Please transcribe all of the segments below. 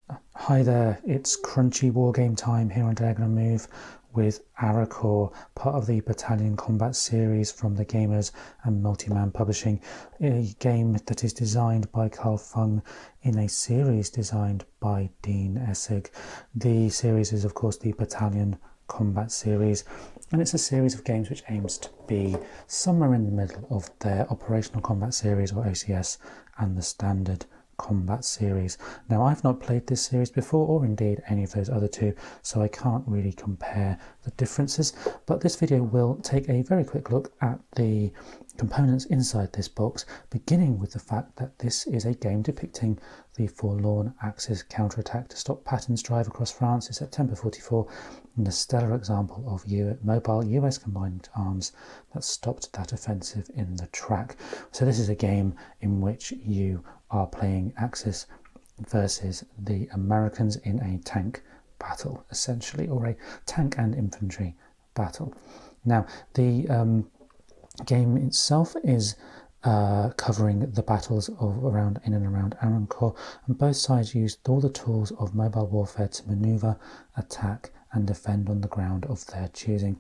Hi there, it's crunchy wargame time here on Diagonal Move with Arracourt, part of the Battalion Combat Series from the Gamers and Multiman Publishing, a game that is designed by Carl Fung in a series designed by Dean Essig. The series is of course the Battalion Combat Series, and it's a series of games which aims to be somewhere in the middle of their Operational Combat Series, or OCS, and the Standard Combat Series. Now, I've not played this series before, or indeed any of those other two, so I can't really compare the differences, but this video will take a very quick look at the components inside this box, beginning with the fact that this is a game depicting the forlorn Axis counterattack to stop Patton's drive across France in September 44, and a stellar example of mobile US combined arms that stopped that offensive in the track. So this is a game in which you are playing Axis versus the Americans in a tank battle, essentially, or a tank and infantry battle. Now, the game itself is covering the battles of in and around Arracourt, and both sides used all the tools of mobile warfare to manoeuvre, attack, and defend on the ground of their choosing.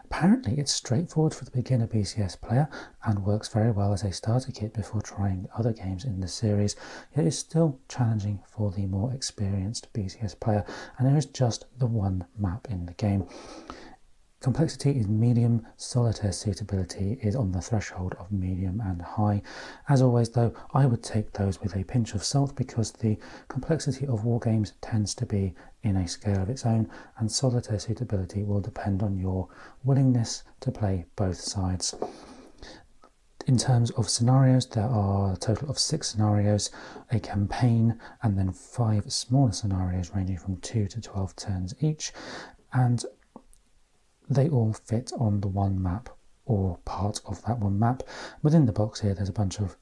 Apparently, it's straightforward for the beginner BCS player and works very well as a starter kit before trying other games in the series. It is still challenging for the more experienced BCS player, and there is just the one map in the game. Complexity is medium, solitaire suitability is on the threshold of medium and high. As always though, I would take those with a pinch of salt because the complexity of wargames tends to be in a scale of its own, and solitaire suitability will depend on your willingness to play both sides. In terms of scenarios, there are a total of 6 scenarios, a campaign, and then 5 smaller scenarios ranging from 2 to 12 turns each, and they all fit on the one map or part of that one map. Within the box here there's a bunch of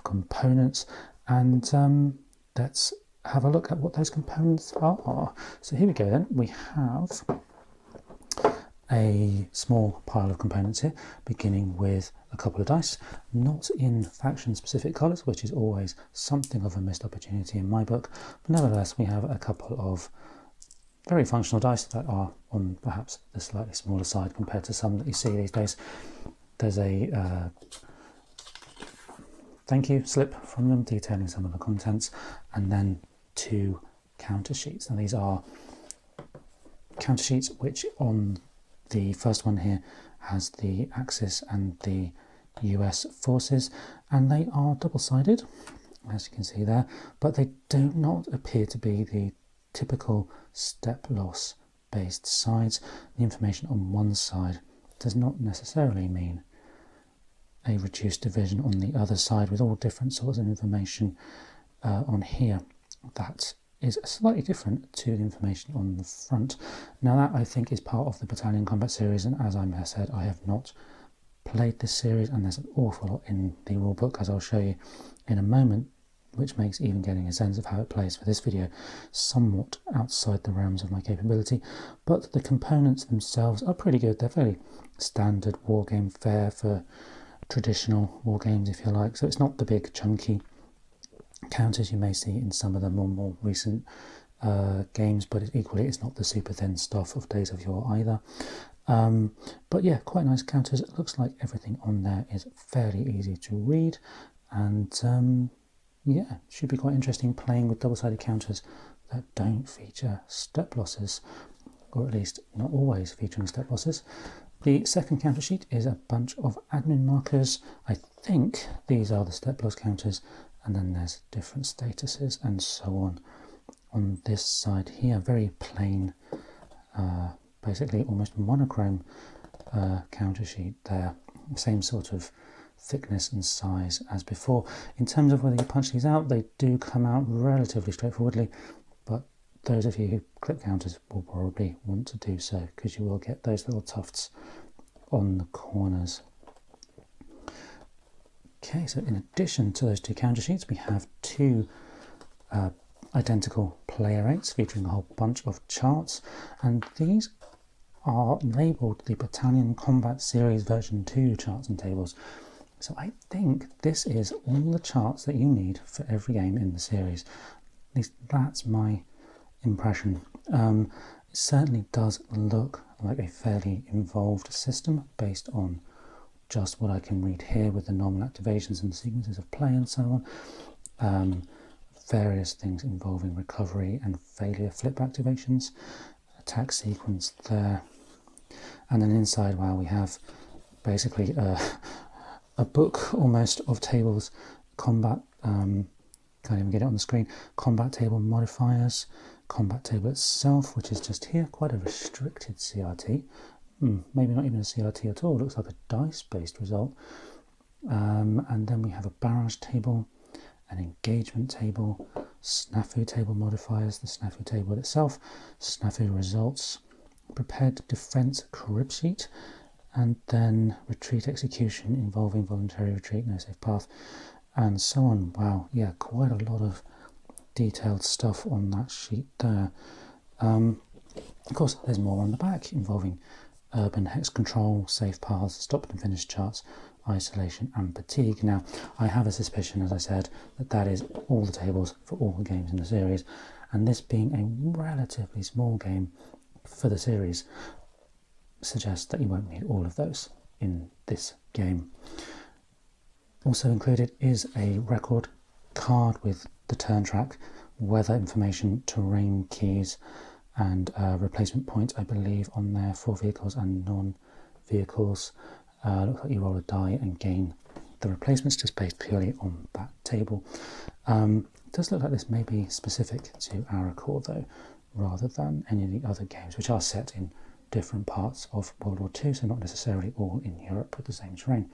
components, and let's have a look at what those components are. So here we go then. We have a small pile of components here, beginning with a couple of dice, not in faction specific colours, which is always something of a missed opportunity in my book, but nevertheless we have a couple of very functional dice that are on perhaps the slightly smaller side compared to some that you see these days. There's a thank you slip from them detailing some of the contents, and then 2 counter sheets. Now these are counter sheets which on the first one here has the Axis and the US forces, and they are double-sided, as you can see there, but they do not appear to be the typical step loss based sides. The information on one side does not necessarily mean a reduced division on the other side, with all different sorts of information on here that is slightly different to the information on the front. Now that I think is part of the Battalion Combat Series, and as I said, I have not played this series, and there's an awful lot in the rulebook, as I'll show you in a moment, which makes even getting a sense of how it plays for this video somewhat outside the realms of my capability. But the components themselves are pretty good. They're fairly standard wargame fare for traditional wargames, if you like. So it's not the big chunky counters you may see in some of the more recent games, but equally it's not the super thin stuff of Days of Yore either. But yeah, quite nice counters. It looks like everything on there is fairly easy to read, and yeah, should be quite interesting playing with double-sided counters that don't feature step losses, or at least not always featuring step losses. The second counter sheet is a bunch of admin markers. I think these are the step loss counters, and then there's different statuses and so on this side here. Very plain, basically almost monochrome counter sheet there. Same sort of thickness and size as before. In terms of whether you punch these out, they do come out relatively straightforwardly, but those of you who clip counters will probably want to do so, because you will get those little tufts on the corners. Okay, so in addition to those 2 counter sheets, we have 2 identical player rates featuring a whole bunch of charts, and these are labelled the Battalion Combat Series version 2 charts and tables. So I think this is all the charts that you need for every game in the series. At least that's my impression. It certainly does look like a fairly involved system based on just what I can read here with the normal activations and sequences of play and so on. Various things involving recovery and failure flip activations, attack sequence there, and then inside, wow, we have basically a book almost of tables, combat, can't even get it on the screen, combat table modifiers, combat table itself, which is just here, quite a restricted CRT, maybe not even a CRT at all, looks like a dice-based result, and then we have a barrage table, an engagement table, snafu table modifiers, the snafu table itself, snafu results, prepared defense crib sheet, and then retreat execution involving voluntary retreat, no safe path, and so on. Wow, yeah, quite a lot of detailed stuff on that sheet there. Of course, there's more on the back involving urban hex control, safe paths, stop and finish charts, isolation and fatigue. Now, I have a suspicion, as I said, that is all the tables for all the games in the series, and this being a relatively small game for the series suggests that you won't need all of those in this game. Also included is a record card with the turn track, weather information, terrain keys, and replacement points, I believe, on there for vehicles and non-vehicles. Looks like you roll a die and gain the replacements just based purely on that table. It does look like this may be specific to Arracourt though, rather than any of the other games, which are set in different parts of World War II, so not necessarily all in Europe with the same terrain.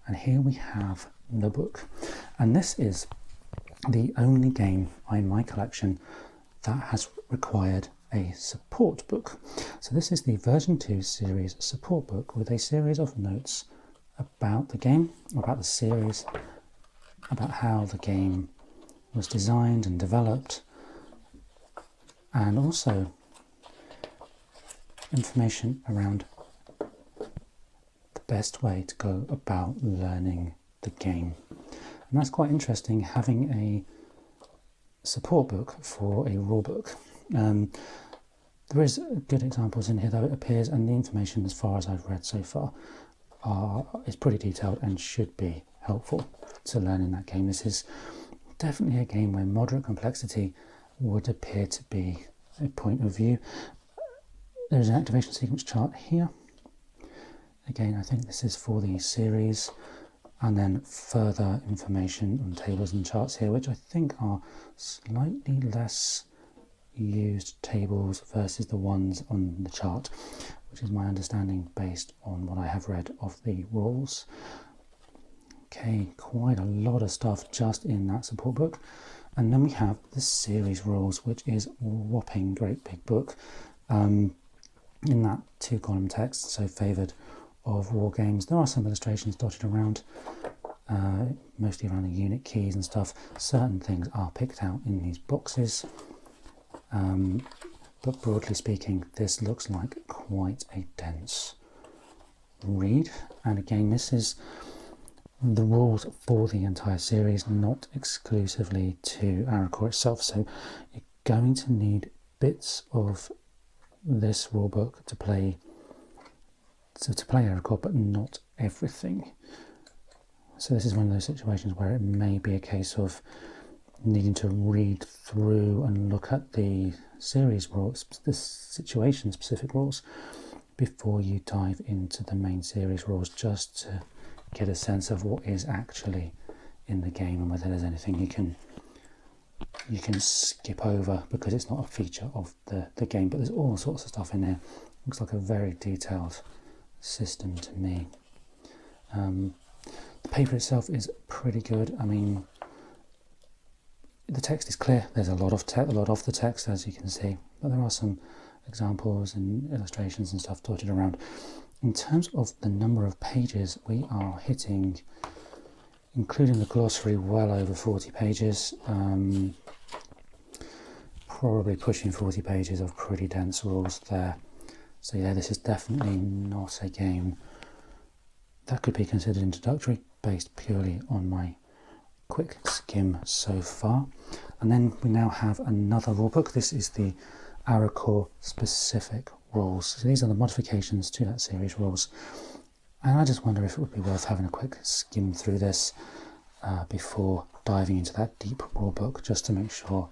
And here we have the book, and this is the only game in my collection that has required a support book. So this is the version 2 series support book with a series of notes about the game, about the series, about how the game was designed and developed, and also information around the best way to go about learning the game. And that's quite interesting, having a support book for a rule book. There is good examples in here though, it appears, and the information as far as I've read so far is pretty detailed and should be helpful to learning that game. This is definitely a game where moderate complexity would appear to be a point of view. There's an activation sequence chart here. Again, I think this is for the series, and then further information on tables and charts here, which I think are slightly less used tables versus the ones on the chart, which is my understanding based on what I have read of the rules. Okay, quite a lot of stuff just in that support book. And then we have the series rules, which is a whopping great big book. In that 2-column text, so favoured of war games. There are some illustrations dotted around, mostly around the unit keys and stuff. Certain things are picked out in these boxes, but broadly speaking, this looks like quite a dense read. And again, this is the rules for the entire series, not exclusively to Arracourt itself. So you're going to need bits of this rulebook to play Arracourt, but not everything. So this is one of those situations where it may be a case of needing to read through and look at the series rules, the situation specific rules, before you dive into the main series rules, just to get a sense of what is actually in the game and whether there's anything you can skip over because it's not a feature of the game. But there's all sorts of stuff in there. Looks like a very detailed system to me. The paper itself is pretty good. I mean, the text is clear. There's a lot of the text, as you can see, but there are some examples and illustrations and stuff dotted around. In terms of the number of pages, we are hitting, including the glossary, well over 40 pages. Probably pushing 40 pages of pretty dense rules there. So yeah, this is definitely not a game that could be considered introductory, based purely on my quick skim so far. And then we now have another rulebook. This is the Arracourt specific rules. So these are the modifications to that series rules. And I just wonder if it would be worth having a quick skim through this before diving into that deep rulebook, just to make sure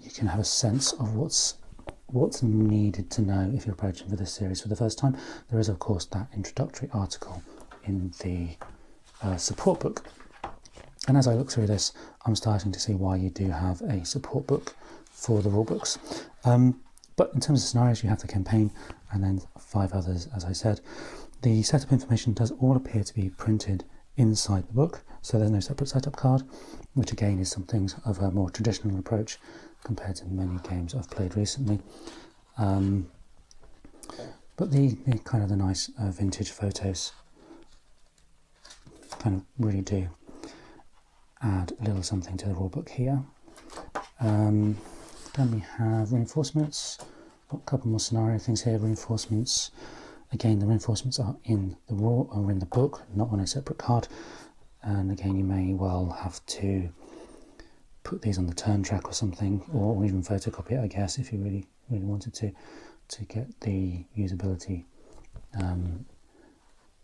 you can have a sense of what's needed to know if you're approaching for this series for the first time. There is, of course, that introductory article in the support book. And as I look through this, I'm starting to see why you do have a support book for the rulebooks. But in terms of scenarios, you have the campaign and then 5 others, as I said. The setup information does all appear to be printed inside the book, so there's no separate setup card, which again is something of a more traditional approach compared to many games I've played recently. But the kind of the nice vintage photos kind of really do add a little something to the rulebook here. Then we have reinforcements. Got a couple more scenario things here. Reinforcements. Again, the reinforcements are in the rule or in the book, not on a separate card. And again, you may well have to put these on the turn track or something, or even photocopy it, I guess, if you really wanted to get the usability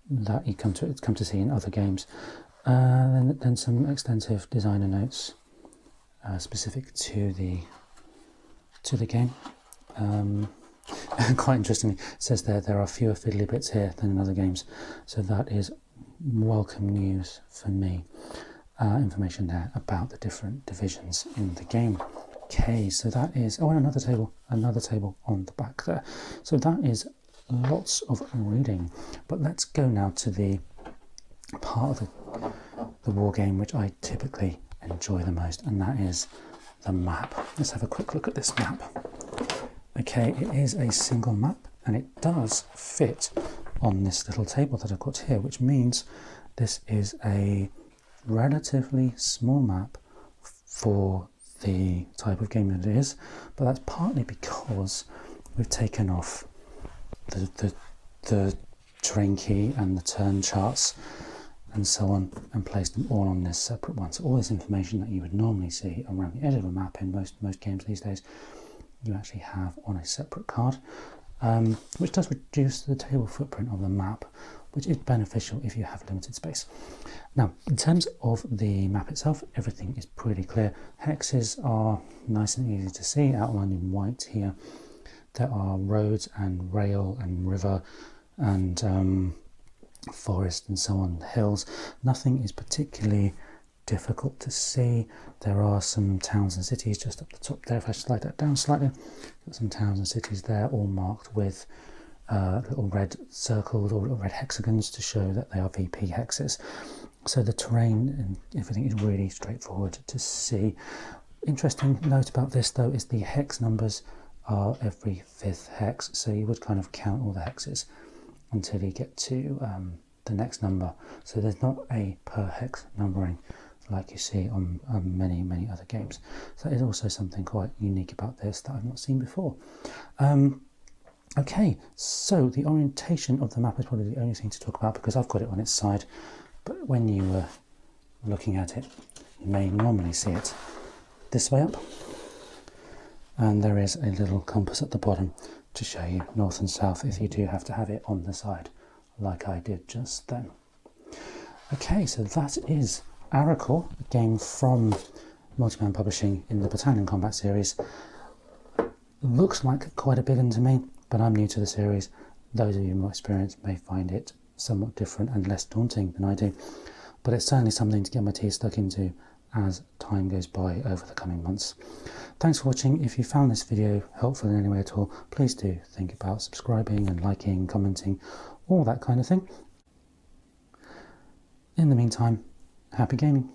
that you come to see in other games. Then some extensive designer notes specific to the game. Quite interestingly, it says there are fewer fiddly bits here than in other games, so that is welcome news for me. Information there about the different divisions in the game. Okay, so that is, and another table on the back there. So that is lots of reading, but let's go now to the part of the war game which I typically enjoy the most, and that is the map. Let's have a quick look at this map. Okay, it is a single map and it does fit on this little table that I've got here, which means this is a relatively small map for the type of game that it is, but that's partly because we've taken off the terrain key and the turn charts and so on and placed them all on this separate one. So all this information that you would normally see around the edge of a map in most games these days, you actually have on a separate card, which does reduce the table footprint of the map, which is beneficial if you have limited space. Now, in terms of the map itself, everything is pretty clear. Hexes are nice and easy to see, outlined in white here. There are roads and rail and river and forest and so on, hills. Nothing is particularly difficult to see. There are some towns and cities just up the top there. If I slide that down slightly, got some towns and cities there, all marked with little red circles or little red hexagons to show that they are VP hexes. So the terrain and everything is really straightforward to see. Interesting note about this though is the hex numbers are every 5th hex, so you would kind of count all the hexes until you get to the next number. So there's not a per hex numbering like you see on many other games. So that is also something quite unique about this that I've not seen before. Okay, so the orientation of the map is probably the only thing to talk about because I've got it on its side, but when you were looking at it, you may normally see it this way up, and there is a little compass at the bottom to show you north and south if you do have to have it on the side like I did just then. Okay, so that is Arracourt, a game from Multiman Publishing in the Battalion Combat Series. Looks like quite a big one to me, but I'm new to the series. Those of you more experienced may find it somewhat different and less daunting than I do, but it's certainly something to get my teeth stuck into as time goes by over the coming months. Thanks for watching. If you found this video helpful in any way at all, please do think about subscribing and liking, commenting, all that kind of thing. In the meantime, happy gaming.